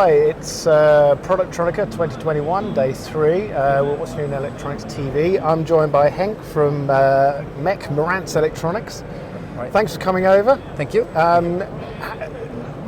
hi, it's Productronica 2021, day 3. What's new in electronics TV? I'm joined by Henk from MEK Electronics. Right. Thanks for coming over. Thank you. Are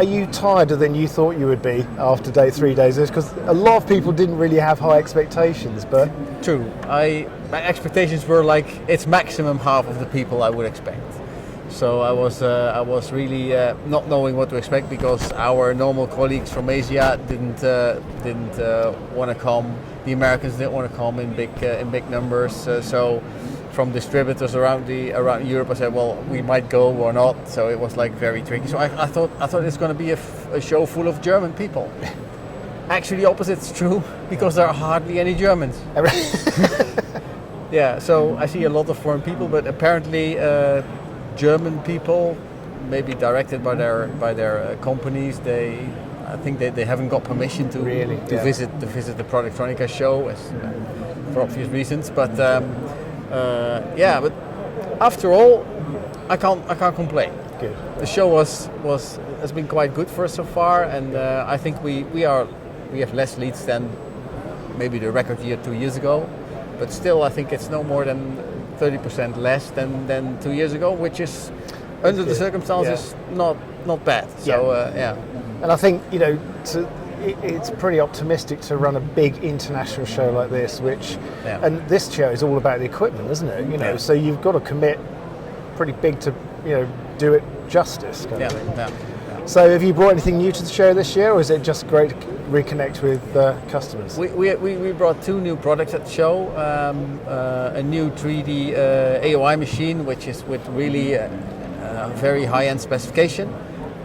you tireder than you thought you would be after day 3 days? Because a lot of people didn't really have high expectations, but... True. My expectations were like it's maximum half of the people I would expect. So I was really not knowing what to expect because our normal colleagues from Asia didn't want to come. The Americans didn't want to come in big numbers. So from distributors around Europe, I said, well, we might go or not. So it was like very tricky. So I thought it's going to be a show full of German people. Actually, the opposite's true because there are hardly any Germans. Yeah. So I see a lot of foreign people, but apparently German people, maybe directed by their companies, I think they haven't got permission to visit the Productronica show for obvious reasons. But but after all, I can't complain. Good. The show has been quite good for us so far, and I think we have less leads than maybe the record year 2 years ago, but still I think it's no more than 30% less than 2 years ago, which is under the circumstances not bad. So and I think it's pretty optimistic to run a big international show like this, and this show is all about the equipment, isn't it? So you've got to commit pretty big to do it justice. Kind of thing. So have you brought anything new to the show this year, or is it just great to reconnect with customers? We brought 2 new products at the show. A new 3D AOI machine, which is with really very high-end specification,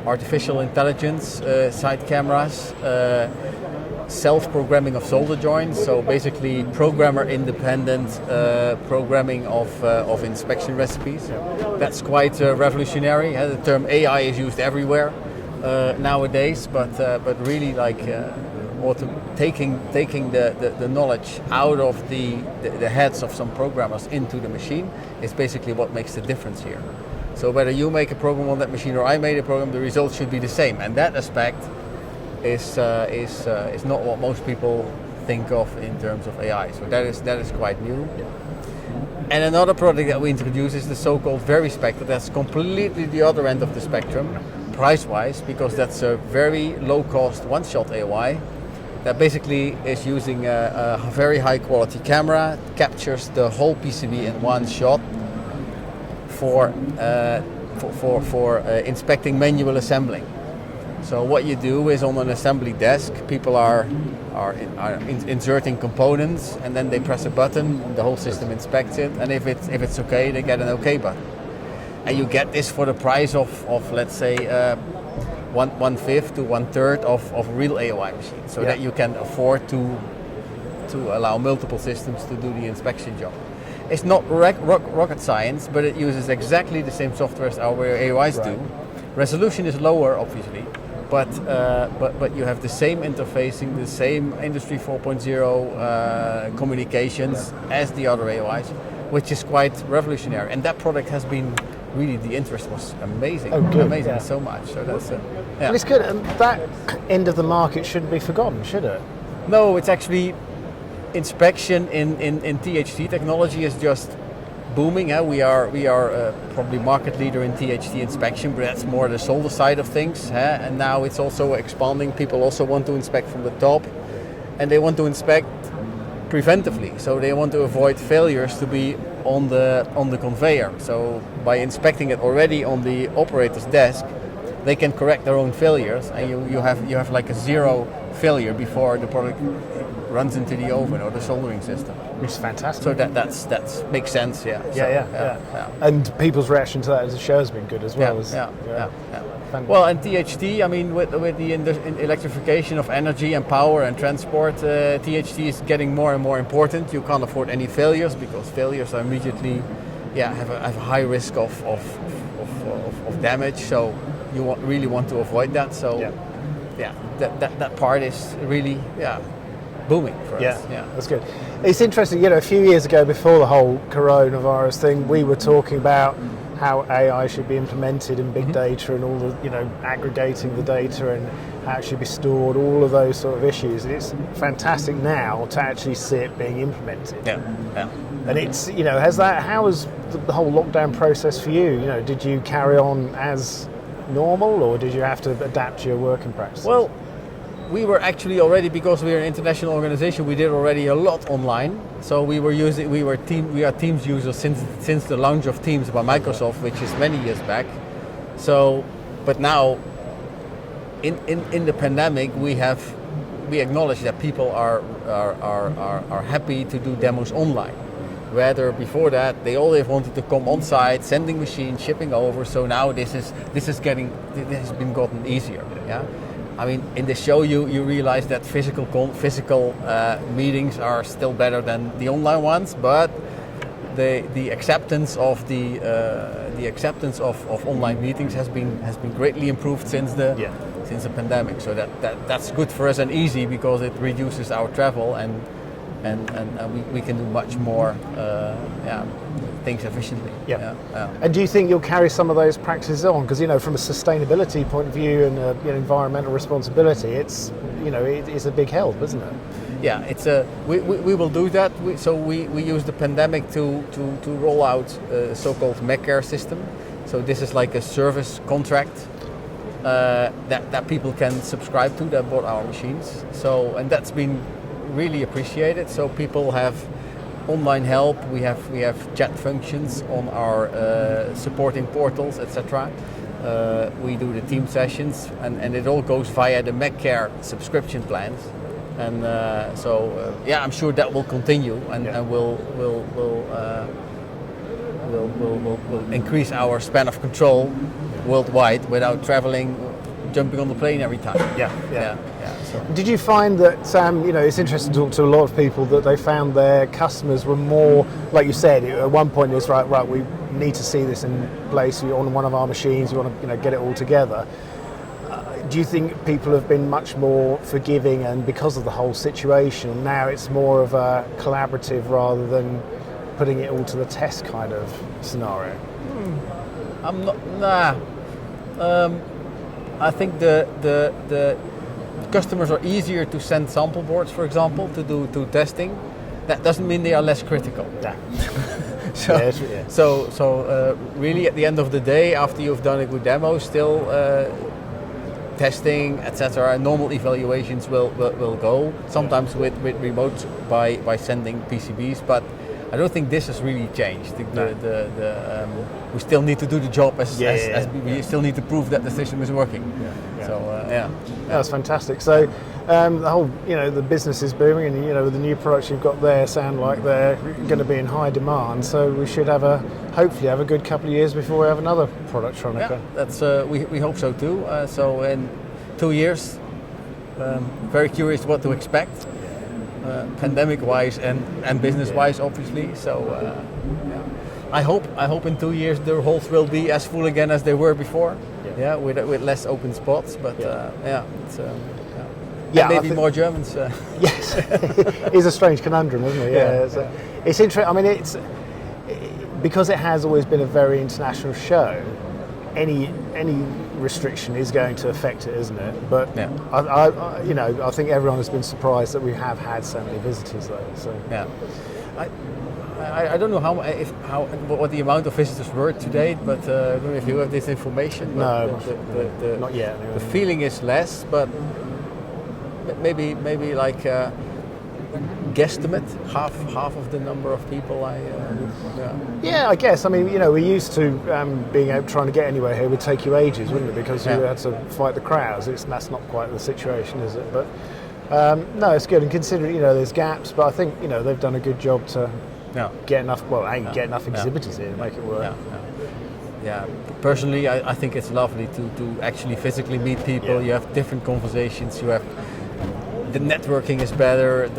artificial intelligence, side cameras, self-programming of solder joints, so basically programmer-independent programming of inspection recipes. That's quite revolutionary. The term AI is used everywhere nowadays, but really like taking the knowledge out of the heads of some programmers into the machine is basically what makes the difference here. So whether you make a program on that machine or I made a program, the results should be the same, and that aspect is not what most people think of in terms of AI. So that is quite new. And another product that we introduced is the so-called Verispector. That's completely the other end of the spectrum, price-wise, because that's a very low-cost one-shot AOI that basically is using a very high-quality camera, captures the whole PCB in one shot for inspecting manual assembling. So what you do is on an assembly desk, people are inserting components, and then they press a button, the whole system inspects it, and if it's okay, they get an okay button. And you get this for the price of let's say 1/5 to 1/3 of real AOI machines, so that you can afford to allow multiple systems to do the inspection job. It's not rocket science, but it uses exactly the same software as our AOIs do. Resolution is lower, obviously, but you have the same interfacing, the same Industry 4.0 communications as the other AOIs, which is quite revolutionary. And that product has been really, the interest was amazing, so much. So that's Well, it's good, and that end of the market shouldn't be forgotten, should it? No, it's actually inspection in THT technology is just booming. We are probably market leader in THT inspection, but that's more the solder side of things. And now it's also expanding. People also want to inspect from the top, and they want to inspect preventively. So they want to avoid failures to be on the conveyor. So by inspecting it already on the operator's desk, they can correct their own failures, and you have like a zero failure before the product runs into the oven or the soldering system. Which is fantastic. So that makes sense, yeah. And people's reaction to that as the show has been good as well. Well, and THT, I mean, with the electrification of energy and power and transport, THT is getting more and more important. You can't afford any failures because failures are immediately, have a high risk of damage. So you really want to avoid that. So that part is really booming for us. Yeah, that's good. It's interesting, a few years ago, before the whole coronavirus thing, we were talking about how AI should be implemented in big data and all the, aggregating the data and how it should be stored, all of those sort of issues. And it's fantastic now to actually see it being implemented. Yeah. And it's, how was the whole lockdown process for you? Did you carry on as normal, or did you have to adapt to your working practices? Well, we were actually already, because we are an international organization, we did already a lot online. So we are Teams users since the launch of Teams by Microsoft, which is many years back. So, but now, in the pandemic, we acknowledge that people are happy to do demos online. Whether before that they always wanted to come on site, sending machines, shipping over. So now this has been gotten easier. Yeah, I mean, in the show you realize that physical meetings are still better than the online ones, but the acceptance of of online meetings has been greatly improved since the pandemic. So that's good for us and easy, because it reduces our travel and we can do much more things efficiently. Yeah. And do you think you'll carry some of those practices on? Because from a sustainability point of view and environmental responsibility, it's it's a big help, isn't it? Yeah, we will do that. We use the pandemic to roll out a so-called MEK system. So this is like a service contract that people can subscribe to that bought our machines. And that's been really appreciated. So people have online help. We have chat functions on our supporting portals, etc. We do the team sessions, and it all goes via the MEK subscription plans. And I'm sure that will continue, and we'll increase our span of control worldwide without jumping on the plane every time. So. Did you find that, it's interesting to talk to a lot of people, that they found their customers were more, like you said, at one point it was right, we need to see this in place on one of our machines, we want to get it all together. Do you think people have been much more forgiving, and because of the whole situation, now it's more of a collaborative rather than putting it all to the test kind of scenario? I think the customers are easier to send sample boards, for example, to do testing. That doesn't mean they are less critical. Yeah. So really, at the end of the day, after you've done a good demo, still testing, etc., normal evaluations will go. Sometimes with remote by sending PCBs, but I don't think this has really changed. We still need to do the job as we still need to prove that the system is working. That's fantastic. So the whole, the business is booming, and with the new products you've got there sound like they're going to be in high demand. So we should hopefully have a good couple of years before we have another productronica. Yeah, that's we hope so too. So in 2 years, very curious what to expect. Pandemic-wise and business-wise, obviously. So I hope in 2 years the halls will be as full again as they were before. With less open spots. But maybe more Germans. Yes, it's a strange conundrum, isn't it? It's interesting. I mean, it's because it has always been a very international show. Any restriction is going to affect it, isn't it? But I think everyone has been surprised that we have had so many visitors, though. So I don't know what the amount of visitors were today, but I don't know if you have this information. No, not yet. Anyway. The feeling is less, but maybe like guesstimate half of the number of people. I guess. I mean, we're used to being out trying to get anywhere here would take you ages, wouldn't it? Because you had to fight the crowds. That's not quite the situation, is it? But no, it's good. And considering there's gaps, but I think they've done a good job to get enough. Get enough exhibitors here to make it work. Yeah. Personally, I think it's lovely to actually physically meet people. You have different conversations. You have. The networking is better.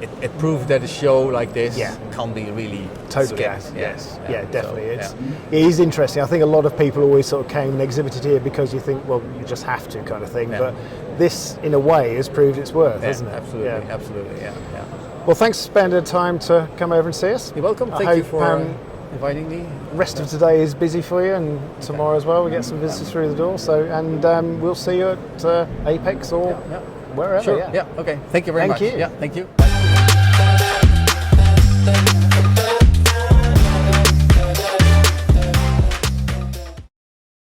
It proved that a show like this can be really totally scarce. Yes, definitely. It is interesting. I think a lot of people always sort of came and exhibited here because you think, well, you just have to kind of thing. But this, in a way, has proved its worth, hasn't it? Absolutely. Well, thanks for spending time to come over and see us. You're welcome. Thank you for inviting me. Rest of today is busy for you, and tomorrow as well. We get some visitors through the door. So, and we'll see you at Apex or wherever. Sure. Yeah. Okay. Thank you very much. Thank you. Yeah. Thank you.